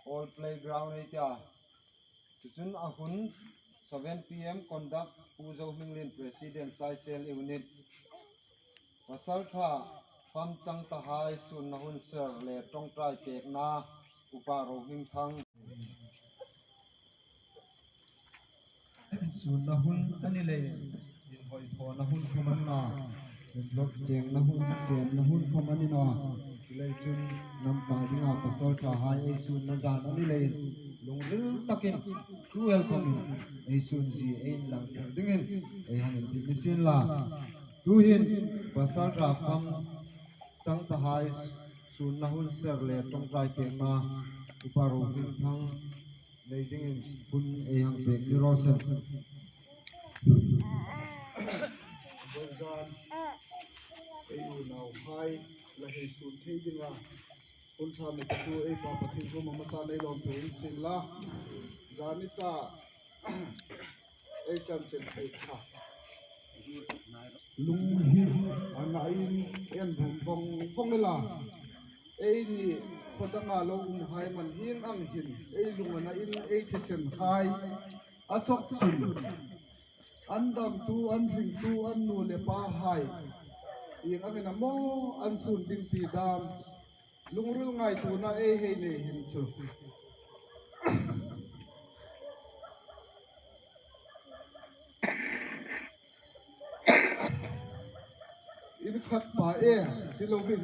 all playground ita chun ahun 7 p.m. conduct Puzo Minglin President Saisel Unit Pasal tha Pham Chang Tahai Sun Nahun Sir Le Tong Trai Pek Na Uparo Hing Thang Sun Nahun Anile in Hoi Tho Nahun Khamanna in Blok Jeng Nahun Jem Nahun Khamanina Lei Chun Nam Pa Dinga Pasal tha Hai Sun Nazan Anile Lungril Takin to welcome Sun Ji Ein Lang Dingin Han Dimisin La Tuhin Pasal tha Pham Chang Tahai Sun Nahun Sir Le Tong Trai Pek Na Uparo Hing Thang Lei Dingin Kun Hang Pek Ni Rosen Wazan Ayu Now Hai La He Sun Thei Dinga Kun Sa Me Tu Ei Pa Pathin Ko Mama Sa Nei Lom Tuin Sin La Zanita Ei Chan Chen Thei Kha Lung Hi Anain En Bhum Bong Bong La Ei Ni Kodanga Lo Hai Man Hin Ang Hin Ei Lung Ana In Ei Thisen Hai Achok Chun Andam Tu An Hing Tu An Nu Le Pa Hai Yang Ang Na Mo An Sun Ding Ti Dam Lungrul Ngai Tu Na Ei Hei Ne Hin Chu In Khat Pa E Dilovin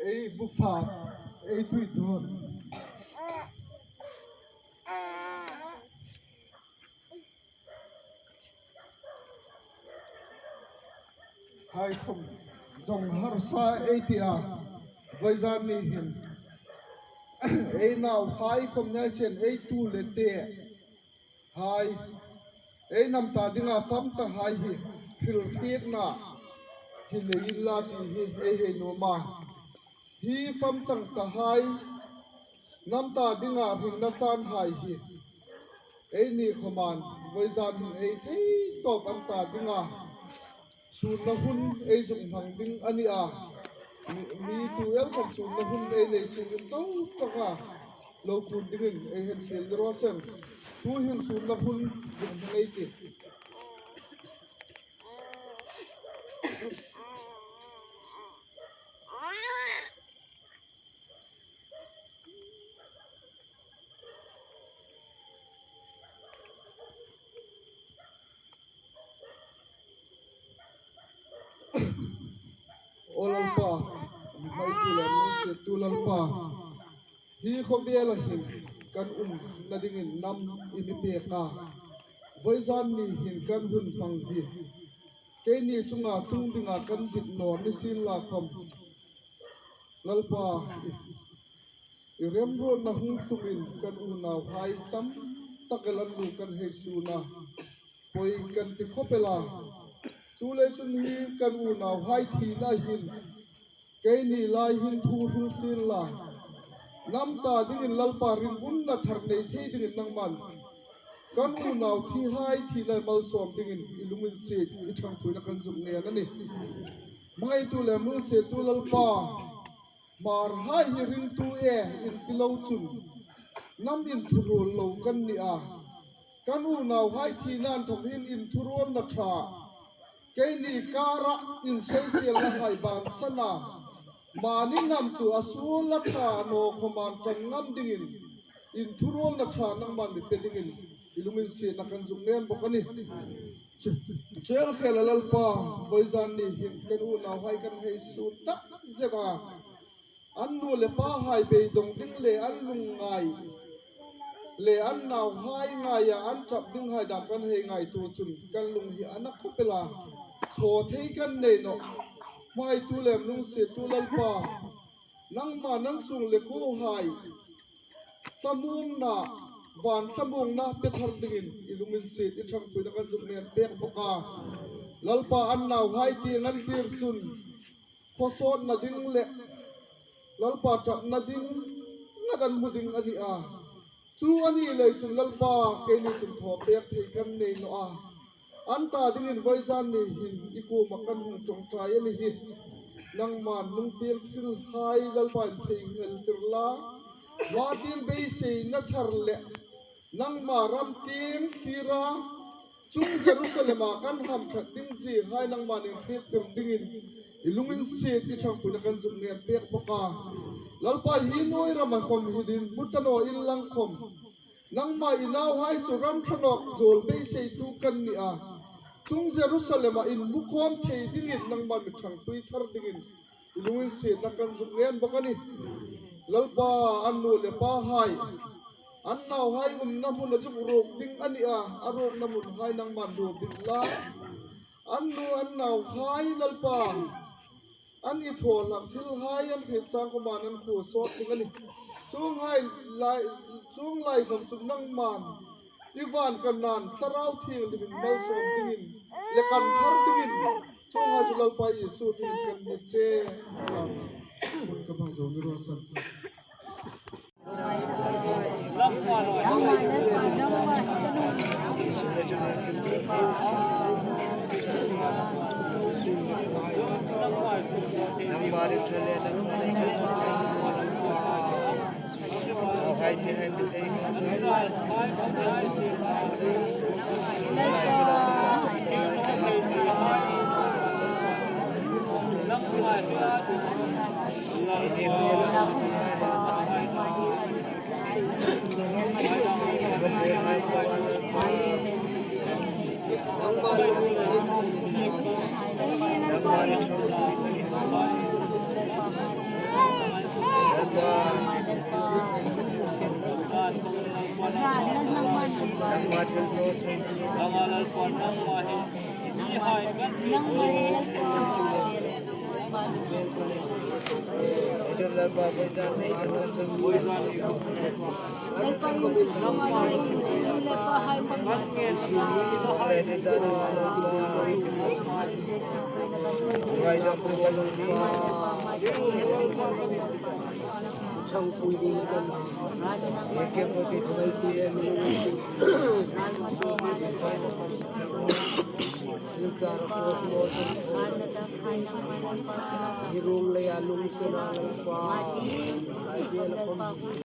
Ei Bufa Ei Tui Don Hai Không Dòng Har Sa Ei Tia Vai Zan Ni Hin Ei Now Hai Không Nhai Sen Ei Tu Le Te Hai Ei Nam Ta Dinga Pham Ta Hai Hi Phil Tiek Na Hi Le Illa Ti Hi Ei Hei No Ma Hi Pham Chang Ta Hai Nam Ta Dinga Hing Na Chan Hai Hi Ei Ni Khoman Vai Zan Hin Ei Thei Tok Am Ta Dinga Sun Nahun Ei Zum Hang Ding Ani A Mi Tu El Kam Sun Nahun Ei Nei Sun In Tau Taka Lo Kun Dingin Ei Hen Phil Rosen Tu Hin Sun Nahun Zum Hang Ei Ti Olalpa Mai Tu Lalpa Hi Khobiela Hin Kan Nadingin Nam Inite Ka Vai Zan Ni Hin Kan Hun Phang Di Ke Ni Chunga Tung Dinga Kan Dit No Ni Sin La Khom Lalpa Irem Ro Na Hung Sumin Kan Now Hai Tam Takalan Lu Kan He Suna Poi Kan Ti Khopela Chule Chun Hi Kan Now Hai Thi La Hin Ke Ni Lai Hin Thu Thu Sin La Nam Ta Dingin Lalpa Rin Un Na Thar Nei Thei Dingin Nang Man Kan Now Thi Hai Thi Lai Mal Som Dingin Ilumin Se Ithang Pui Na Kan Zum Ne Nani Mai Tu Le Mu Se Tu Lalpa Mar Hai Hi Rin Tu E In Pilau Chun Nam In Thurul Lo Kan Ni A Kan Now Hai Thi Nan Thong Hin In Thuron Na Tha Ke Ni Kara In Social La Hai Ban Sana Mani Nam Chu Asul La Tha No Khoman Tan Ngam Dingin In Thuron Na Tha Nang Man Di Dingin Ilumin Se Na Kan Zum Nen Bokani Chel Khela Lalpa Vai Zan Ni Hin Kan Now Hai Kan Hei Su Ta Jaga An Nu Le Pa Hai Be Dong Ding Le An Lung Ngai Le An Now Hai Ngai Ya An Chap Ding Hai Dam Kan Hei Ngai Tu Chun Kan Lung Hi Anak Khopela Kho Thei Kan Nei No Mai Tu Lem Lung Se Tu Lalpa Nang Ma Nan Sung Le Ko Hai Samung Na Van Samung Na Pethar Dingin Ilumin Se Ithang Pui Na Kan Zum Nen Pek Boka Lalpa An Now Hai Ti Ngan Tir Chun Khosot Na Ding Le Lalpa Chap Na Ding Ngadan Muding Ani A Chu Ani Le Chun Lalpa Ke Ni Chun Tho Pek Thei Kan Nei No A Anta Dingin Vai Zan Ni Hin Iku Makan Hung Chong Trai Ani Hi Nang Man Nung Tir Til Hai Lalpa Thei Ngel Tir La watin bei sei na thar le nang ma ram ting tira chung Jerusalem kan ham that ding ji hai nang ma ning pek tem dingin ilungin se ti thang puna kan zum ne pek poka lalpa hi noi ram khom hidin mutano in lang khom nang ma inaw hai chu ram thanok zol bei sei tu kan ni a chung Jerusalem in mukhom thei dingin nang ma mi thang pui thar dingin ilungin se na kan zum len bokani lalpa annu le pa hai annaw hai namun na jung rok ding ani a arok namun hai nang man do bitla annu annaw hai lalpa an i thol lam thil hai an phe chang ko man an khu so ding ani chung hai chung lai khom chung nang man iwan kan nan tarau thil ding mal so dingin le kan thar dingin chung ha chu lalpa Yesu ding kan ni che kun ka bang zo ni ro san Hirung layalung sinang pa, ay